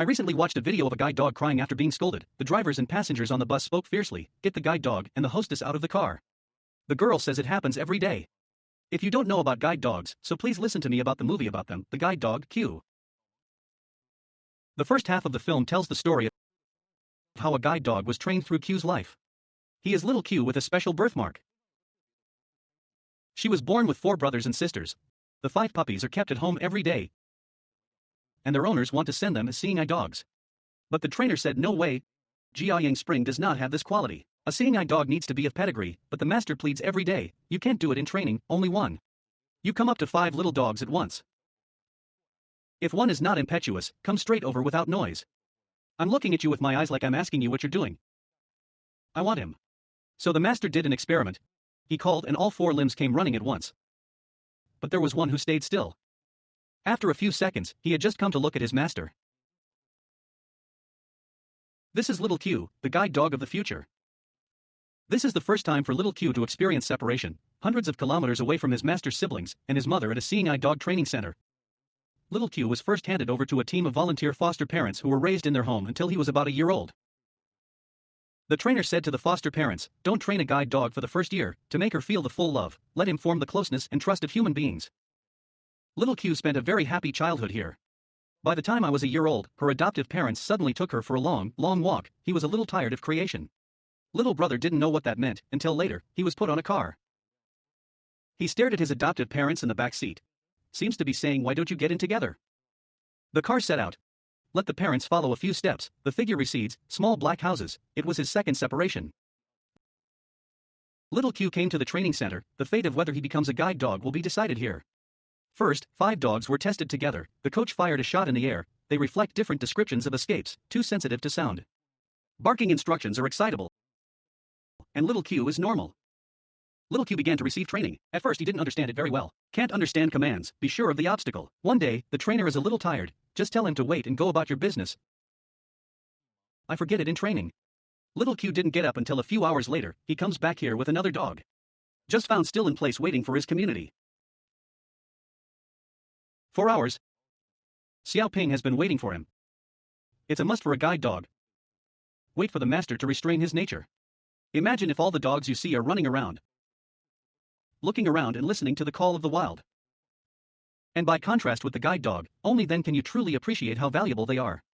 I recently watched a video of a guide dog crying after being scolded. The drivers and passengers on the bus spoke fiercely, "Get the guide dog and the hostess out of the car." The girl says it happens every day. If you don't know about guide dogs, so please listen to me about the movie about them, The Guide Dog, Q. The first half of the film tells the story of how a guide dog was trained through Q's life. He is little Q with a special birthmark. She was born with 4 brothers and sisters. The 5 puppies are kept at home every day, and their owners want to send them as seeing eye dogs. But the trainer said no way. Jiayang Spring does not have this quality. A seeing eye dog needs to be of pedigree, but the master pleads every day, you can't do it in training, only one. You come up to 5 little dogs at once. If one is not impetuous, come straight over without noise. I'm looking at you with my eyes like I'm asking you what you're doing. I want him. So the master did an experiment. He called and all 4 limbs came running at once. But there was one who stayed still. After a few seconds, he had just come to look at his master. This is little Q, the guide dog of the future. This is the first time for little Q to experience separation, hundreds of kilometers away from his master's siblings and his mother at a seeing eye dog training center. Little Q was first handed over to a team of volunteer foster parents who were raised in their home until he was about a year old. The trainer said to the foster parents, don't train a guide dog for the first year, to make her feel the full love, let him form the closeness and trust of human beings. Little Q spent a very happy childhood here. By the time I was a year old, her adoptive parents suddenly took her for a long walk. He was a little tired of creation. Little brother didn't know what that meant, until later, he was put on a car. He stared at his adoptive parents in the back seat. Seems to be saying, why don't you get in together? The car set out. Let the parents follow a few steps, the figure recedes, small black houses, it was his second separation. Little Q came to the training center, the fate of whether he becomes a guide dog will be decided here. First, 5 dogs were tested together, the coach fired a shot in the air, they reflect different descriptions of escapes, too sensitive to sound. Barking instructions are excitable. And little Q is normal. Little Q began to receive training. At first he didn't understand it very well. Can't understand commands, be sure of the obstacle. One day, the trainer is a little tired, just tell him to wait and go about your business. I forget it in training. Little Q didn't get up until a few hours later, he comes back here with another dog. Just found still in place waiting for his community. 4 hours. Xiao Ping has been waiting for him. It's a must for a guide dog. Wait for the master to restrain his nature. Imagine if all the dogs you see are running around, looking around and listening to the call of the wild. And by contrast with the guide dog, only then can you truly appreciate how valuable they are.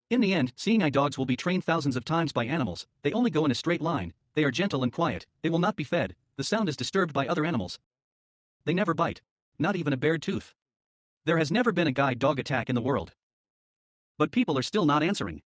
In the end, seeing eye dogs will be trained thousands of times by animals, they only go in a straight line, they are gentle and quiet, they will not be fed, the sound is disturbed by other animals. They never bite, not even a bared tooth. There has never been a guide dog attack in the world. But people are still not answering.